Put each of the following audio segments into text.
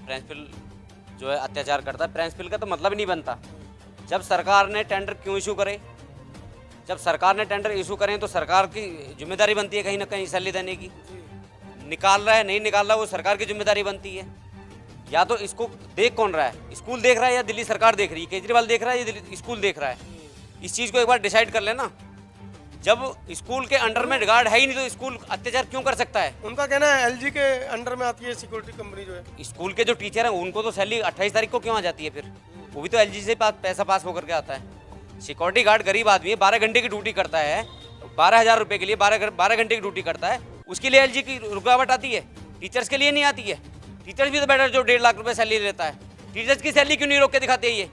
Principal जो है अत्याचार करता है। प्रिंसिपल का तो मतलब ही नहीं बनता। जब सरकार ने टेंडर क्यों इशू करे, जब सरकार ने टेंडर इशू करें तो सरकार की जिम्मेदारी बनती है कहीं ना कहीं सैलरी देने की। निकाल रहा है नहीं निकाल रहा वो सरकार की जिम्मेदारी बनती है। या तो इसको देख कौन रहा है, स्कूल देख रहा है या दिल्ली सरकार देख रही है, केजरीवाल देख रहा है या दिल्ली स्कूल देख रहा है। इस चीज़ को एक बार डिसाइड कर लेना। जब स्कूल के अंडर में गार्ड है ही नहीं तो स्कूल अत्याचार क्यों कर सकता है? उनका कहना है एलजी के अंडर में आती है सिक्योरिटी कंपनी जो है। स्कूल के जो टीचर हैं उनको तो सैलरी 28 तारीख को क्यों आ जाती है? फिर वो भी तो एलजी से पैसा पास होकर के आता है। सिक्योरिटी गार्ड गरीब आदमी है, 12 घंटे की ड्यूटी करता है, 12,000 रुपये के लिए 12 घंटे की ड्यूटी करता है, उसके लिए एलजी की रुकावट आती है, टीचर्स के लिए नहीं आती है। टीचर्स भी तो बेटर जो 1.5 लाख रुपये सैलरी लेता है, टीचर्स की सैलरी क्यों नहीं रोक के दिखाते हैं ये?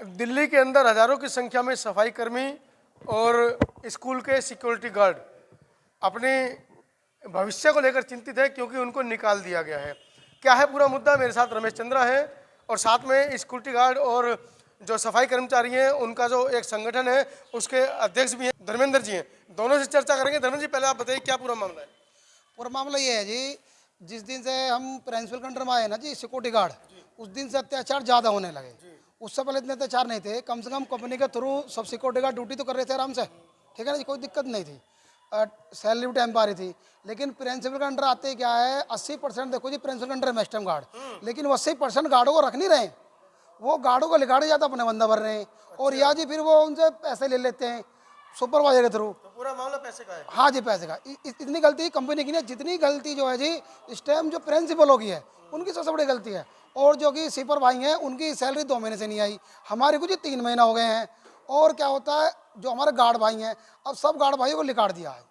दिल्ली के अंदर हजारों की संख्या में सफाई कर्मी और स्कूल के सिक्योरिटी गार्ड अपने भविष्य को लेकर चिंतित है क्योंकि उनको निकाल दिया गया है। क्या है पूरा मुद्दा? मेरे साथ रमेश चंद्रा है और साथ में सिक्योरिटी गार्ड और जो सफाई कर्मचारी हैं उनका जो एक संगठन है उसके अध्यक्ष भी हैं धर्मेंद्र जी हैं। दोनों से चर्चा करेंगे। धर्मेंद्र जी, पहले आप बताइए क्या पूरा मामला है? पूरा मामला ये है जी, जिस दिन से हम प्रिंसिपल के अंडर में आए ना जी सिक्योरिटी गार्ड, उस दिन से अत्याचार ज़्यादा होने लगे। उससे पहले इतने अत्याचार नहीं थे। कम से कम कंपनी के थ्रू सब सिक्योरिटी गार्ड ड्यूटी तो कर रहे थे आराम से, ठीक है ना जी, कोई दिक्कत नहीं थी, सैलरी भी टाइम पा रही थी। लेकिन प्रिंसिपल के अंडर आते क्या है, 80% देखो जी प्रिंसिपल के अंडर मैक्सिमम गार्ड, लेकिन वो 80% गार्डों को रख नहीं रहे, वो गार्डों को लिगाड़े जाता अपने बंदा भर रहे हैं। और या जी फिर वो उनसे पैसे ले लेते हैं सुपरवाइजर के थ्रू। तो पूरा मामला पैसे का है? हाँ जी, पैसे का। इतनी गलती कंपनी की नहीं, जितनी गलती जो है जी इस टाइम जो प्रिंसिपलों की है उनकी सबसे बड़ी गलती है। और जो कि सुपर भाई हैं उनकी सैलरी 2 महीने से नहीं आई, हमारे कुछ 3 महीना हो गए हैं। और क्या होता है, जो हमारे गार्ड भाई हैं अब सब गार्ड भाइयों को निकाल दिया है,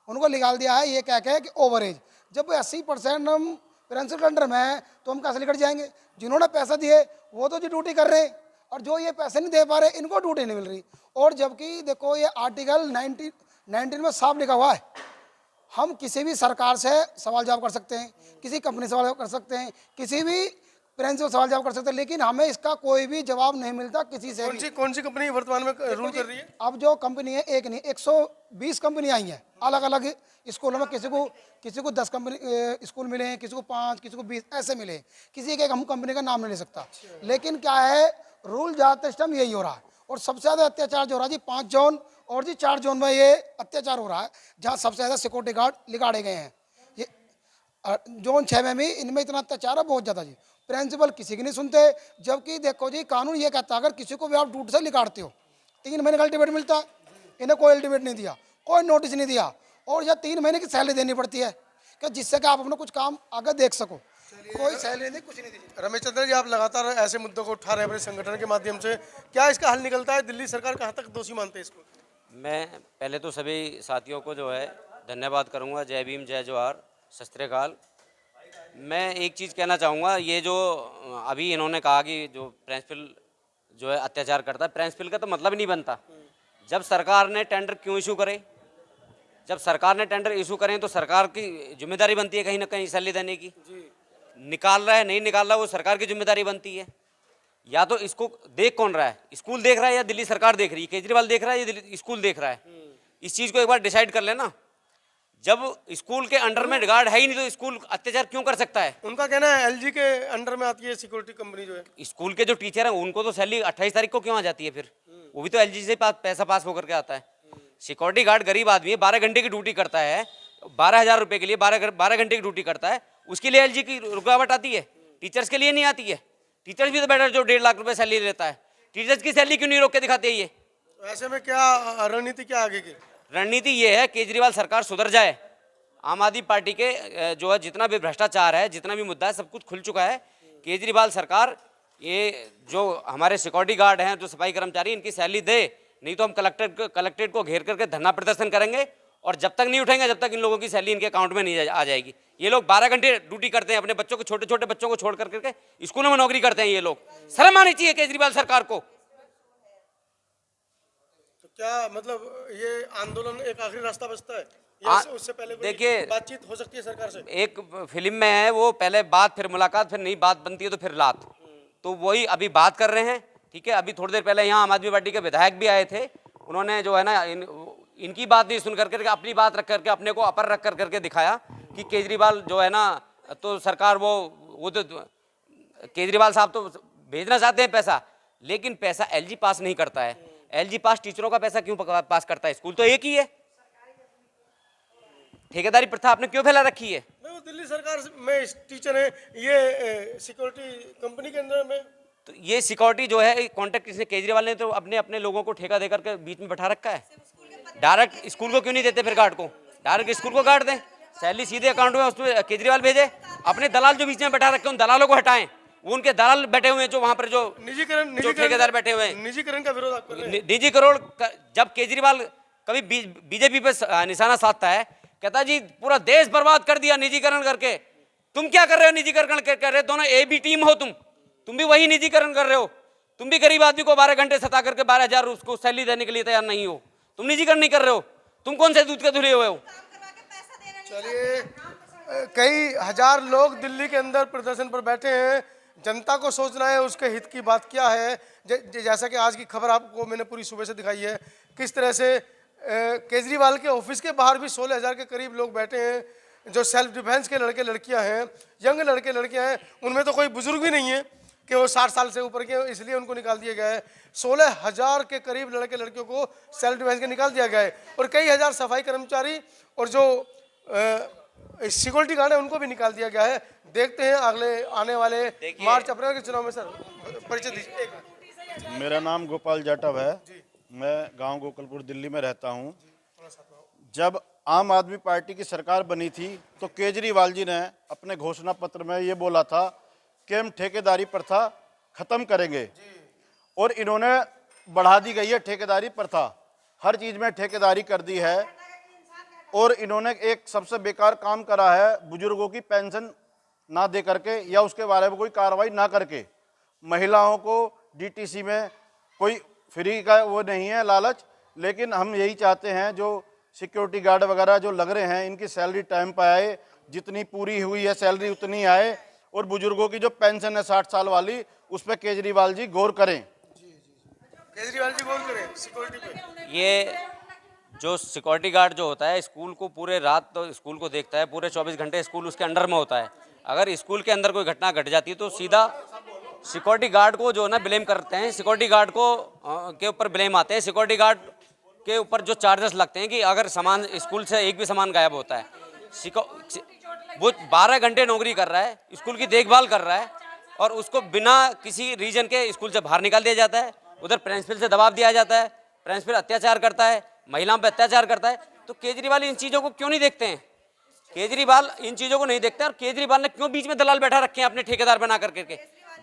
उनको निकाल दिया है। ये क्या है कि ओवरेज, जब 80% हम प्रिंसिपल के अंडर में हैं तो हम कैसे निकट जाएंगे? जिन्होंने पैसा दिए वो तो जी ड्यूटी कर रहे हैं और जो ये पैसे नहीं दे पा रहे इनको ड्यूटी नहीं मिल रही। और जबकि देखो ये आर्टिकल 19 में साफ लिखा हुआ है, हम किसी भी सरकार से सवाल जवाब कर सकते हैं, किसी कंपनी से सवाल जवाब कर सकते हैं, किसी भी प्रिंसिपल सवाल जवाब कर सकते हैं, लेकिन हमें इसका कोई भी जवाब नहीं मिलता किसी से। कौन सी कंपनी वर्तमान में रूल कर रही है? अब जो कंपनी है एक नहीं 120 कंपनी आई हैं अलग अलग स्कूलों में। किसी को 10 कंपनी स्कूल मिले हैं, किसी को 5, किसी को 20 ऐसे मिले। किसी एक हम कंपनी का नाम नहीं ले सकता। लेकिन क्या है, रूल ज़्यादातर इस टाइम यही हो रहा है। और सबसे ज़्यादा अत्याचार जो हो रहा है जी 5 जोन और जी 4 जोन में ये अत्याचार हो रहा है, जहाँ सबसे ज़्यादा सिक्योरिटी गार्ड लिगाड़े गए हैं। ये जोन 6 में भी इनमें इतना अत्याचार है बहुत ज़्यादा जी। प्रिंसिपल किसी की नहीं सुनते, जबकि देखो जी कानून ये कहता है अगर किसी को भी आप ड्यूटी से निकालते हो 3 महीने का अल्टीमेट मिलता है। इन्हें कोई अल्टीमेट नहीं दिया, कोई नोटिस नहीं दिया, और यह 3 महीने की सैलरी देनी पड़ती है कि जिससे कि आप अपना कुछ काम आगे देख सको। कोई सैलरी नहीं, कुछ नहीं दी। रमेश चंद्र जी, आप लगातार ऐसे मुद्दों को उठा रहे हैं अपने संगठन के माध्यम से, क्या इसका हल निकलता है? दिल्ली सरकार कहाँ तक दोषी मानते हैं इसको? मैं पहले तो सभी साथियों को जो है धन्यवाद करूंगा। जय भीम, जय जोहार, सत श्री अकाल। मैं एक चीज़ कहना चाहूँगा, ये जो अभी इन्होंने कहा कि जो प्रिंसिपल जो है अत्याचार करता है, प्रिंसिपल का तो मतलब ही नहीं बनता। जब सरकार ने टेंडर क्यों इशू करे, जब सरकार ने टेंडर इशू करें तो सरकार की जिम्मेदारी बनती है कहीं ना कहीं सैलरी देने की। निकाल रहा है नहीं निकाल रहा वो सरकार की जिम्मेदारी बनती है। या तो इसको देख कौन रहा है, स्कूल देख रहा है या दिल्ली सरकार देख रही है, केजरीवाल देख रहा है या दिल्ली स्कूल देख रहा है। इस चीज़ को एक बार डिसाइड कर लेना। जब स्कूल के अंडर में गार्ड है ही नहीं तो स्कूल अत्याचार क्यों कर सकता है? उनका कहना है एलजी के अंडर में आती है सिक्योरिटी कंपनी जो है। स्कूल के जो टीचर हैं उनको तो सैलरी 28 तारीख को क्यों आ जाती है? फिर वो भी तो एलजी से पैसा पास होकर के आता है। सिक्योरिटी गार्ड गरीब आदमी है, 12 घंटे की ड्यूटी करता है, 12,000 रुपये के लिए 12 घंटे की ड्यूटी करता है, उसके लिए एलजी की रुकावट आती है, टीचर्स के लिए नहीं आती है। टीचर्स भी तो बेटर जो 1.5 लाख रुपये सैलरी लेता है, टीचर्स की सैलरी क्यों नहीं रोक के दिखाते हैं ये? ऐसे में क्या रणनीति, क्या आगे की रणनीति ये है, केजरीवाल सरकार सुधर जाए। आम आदमी पार्टी के जो है जितना भी भ्रष्टाचार है, जितना भी मुद्दा है, सब कुछ खुल चुका है। केजरीवाल सरकार ये जो हमारे सिक्योरिटी गार्ड हैं, जो सफाई कर्मचारी, इनकी सैलरी दे, नहीं तो हम कलेक्ट्रेट को घेर करके धरना प्रदर्शन करेंगे। और जब तक नहीं उठेंगे जब तक इन लोगों की सैलरी इनके अकाउंट में नहीं आ जाएगी। ये लोग 12 घंटे ड्यूटी करते हैं, अपने बच्चों को, छोटे छोटे बच्चों को छोड़ करके स्कूलों में नौकरी करते हैं। ये लोग, शर्म आनी चाहिए केजरीवाल सरकार को। तो क्या मतलब ये आंदोलन एक आखिरी रास्ता बचता है? उससे पहले देखिए, बातचीत हो सकती है सरकार से? एक फिल्म में है वो, पहले बात फिर मुलाकात, फिर नहीं बात बनती है तो फिर लात। तो वही अभी बात कर रहे हैं, ठीक है। अभी थोड़ी देर पहले यहाँ आम आदमी पार्टी के विधायक भी आए थे, उन्होंने जो है ना इनकी बात नहीं सुन करके अपनी बात रख करके अपने को अपर रख करके दिखाया कि केजरीवाल जो है ना, तो सरकार वो तो केजरीवाल साहब तो भेजना चाहते हैं पैसा, लेकिन पैसा एलजी पास नहीं करता है। एलजी पास टीचरों का पैसा क्यों पास करता है? स्कूल तो एक ही है। ठेकेदारी प्रथा आपने क्यों फैला रखी है? वो दिल्ली सरकार में टीचर है, ये सिक्योरिटी कंपनी के अंदर में। तो ये सिक्योरिटी जो है कॉन्ट्रैक्ट किसने? केजरीवाल ने तो अपने अपने लोगों को ठेका देकर के बीच में बैठा रखा है। डायरेक्ट स्कूल को क्यों नहीं देते? फिर गार्ड को डायरेक्ट स्कूल को गार्ड दें, सैलरी सीधे अकाउंट में उसमें केजरीवाल भेजे। अपने दलाल जो बीच में बैठा रखे उन दलालों को हटाएं। वो उनके दलाल बैठे हुए हैं जो वहां पर जो ठेकेदार बैठे हुए हैं। निजीकरण का विरोध आप कर रहे हैं। निजीकरण जब केजरीवाल कभी बीजेपी पे निशाना साधता है, कहता जी पूरा देश बर्बाद कर दिया निजीकरण करके। तुम क्या कर रहे हो? निजीकरण कर रहे हो, दोनों ए बी टीम हो तुम भी वही निजीकरण कर रहे हो। तुम भी गरीब आदमी को 12 घंटे सता करके 12,000 उसको सैलरी देने के लिए तैयार नहीं हो। तुम निजीकरण नहीं कर रहे हो। तुम कौन से दूध के धुले हुए हो? चलिए, कई हजार लोग दिल्ली के अंदर प्रदर्शन पर बैठे हैं। जनता को सोचना है उसके हित की बात क्या है। जैसा कि आज की खबर आपको मैंने पूरी सुबह से दिखाई है, किस तरह से केजरीवाल के ऑफिस के बाहर भी 16,000 के करीब लोग बैठे हैं। जो सेल्फ डिफेंस के लड़के लड़कियां हैं, यंग लड़के लड़कियां हैं, उनमें तो कोई बुजुर्ग भी नहीं है कि वो 60 साल से ऊपर के, इसलिए उनको निकाल दिया गया है। 16,000 के करीब लड़के लड़कियों को सेल्फ डिफेंस के निकाल दिया गया है, और कई हजार सफाई कर्मचारी और जो सिक्योरिटी गार्ड है उनको भी निकाल दिया गया है। देखते हैं अगले आने वाले मार्च अप्रैल के चुनाव में। सर, परिचय दीजिए। मेरा नाम गोपाल जाटव है। मैं गांव गोकलपुर दिल्ली में रहता हूं। जब आम आदमी पार्टी की सरकार बनी थी तो केजरीवाल जी ने अपने घोषणा पत्र में ये बोला था कि हम ठेकेदारी प्रथा खत्म करेंगे, और इन्होंने बढ़ा दी गई है ठेकेदारी प्रथा। हर चीज़ में ठेकेदारी कर दी है, और इन्होंने एक सबसे बेकार काम करा है, बुजुर्गों की पेंशन ना दे करके या उसके बारे में कोई कार्रवाई ना करके। महिलाओं को डीटीसी में कोई फ्री का वो नहीं है लालच, लेकिन हम यही चाहते हैं जो सिक्योरिटी गार्ड वगैरह जो लग रहे हैं इनकी सैलरी टाइम पर आए, जितनी पूरी हुई है सैलरी उतनी आए, और बुजुर्गों की जो पेंशन है 60 साल वाली उस पर केजरीवाल जी गौर करें। केजरीवाल जी गौर करें सिक्योरिटी पे। ये जो सिक्योरिटी गार्ड जो होता है स्कूल को पूरे रात तो स्कूल को देखता है, पूरे 24 घंटे स्कूल उसके अंडर में होता है। अगर स्कूल के अंदर कोई घटना घट जाती है तो सीधा सिक्योरिटी गार्ड को जो ना ब्लेम करते हैं, सिक्योरिटी गार्ड को के ऊपर ब्लेम आते हैं। सिक्योरिटी गार्ड के ऊपर जो चार्जेस लगते हैं कि अगर सामान स्कूल से एक भी सामान गायब होता है, वो 12 घंटे नौकरी कर रहा है, स्कूल की देखभाल कर रहा है, और उसको बिना किसी रीजन के स्कूल से बाहर निकाल दिया जाता है। उधर प्रिंसिपल से दबाव दिया जाता है, प्रिंसिपल अत्याचार करता है, महिलाओं पर अत्याचार करता है। तो केजरीवाल इन चीज़ों को क्यों नहीं देखते हैं? केजरीवाल इन चीज़ों को नहीं देखते हैं। और केजरीवाल ने क्यों बीच में दलाल बैठा रखे हैं अपने ठेकेदार बना करके?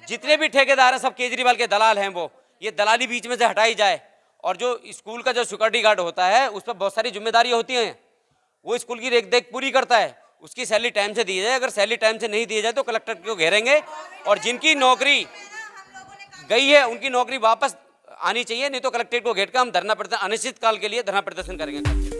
जितने भी ठेकेदार हैं सब केजरीवाल के दलाल हैं। वो ये दलाली बीच में से हटाई जाए, और जो स्कूल का जो सिक्योरिटी गार्ड होता है उस पर बहुत सारी जिम्मेदारी होती हैं। वो स्कूल की देख पूरी करता है, उसकी सैलरी टाइम से दी जाए। अगर सैलरी टाइम से नहीं दी जाए तो कलेक्टर को घेरेंगे, और जिनकी नौकरी गई है उनकी नौकरी वापस आनी चाहिए, नहीं तो कलेक्ट्रेट को घेर कर हम धरना प्रदर्शन अनिश्चित काल के लिए धरना प्रदर्शन करेंगे।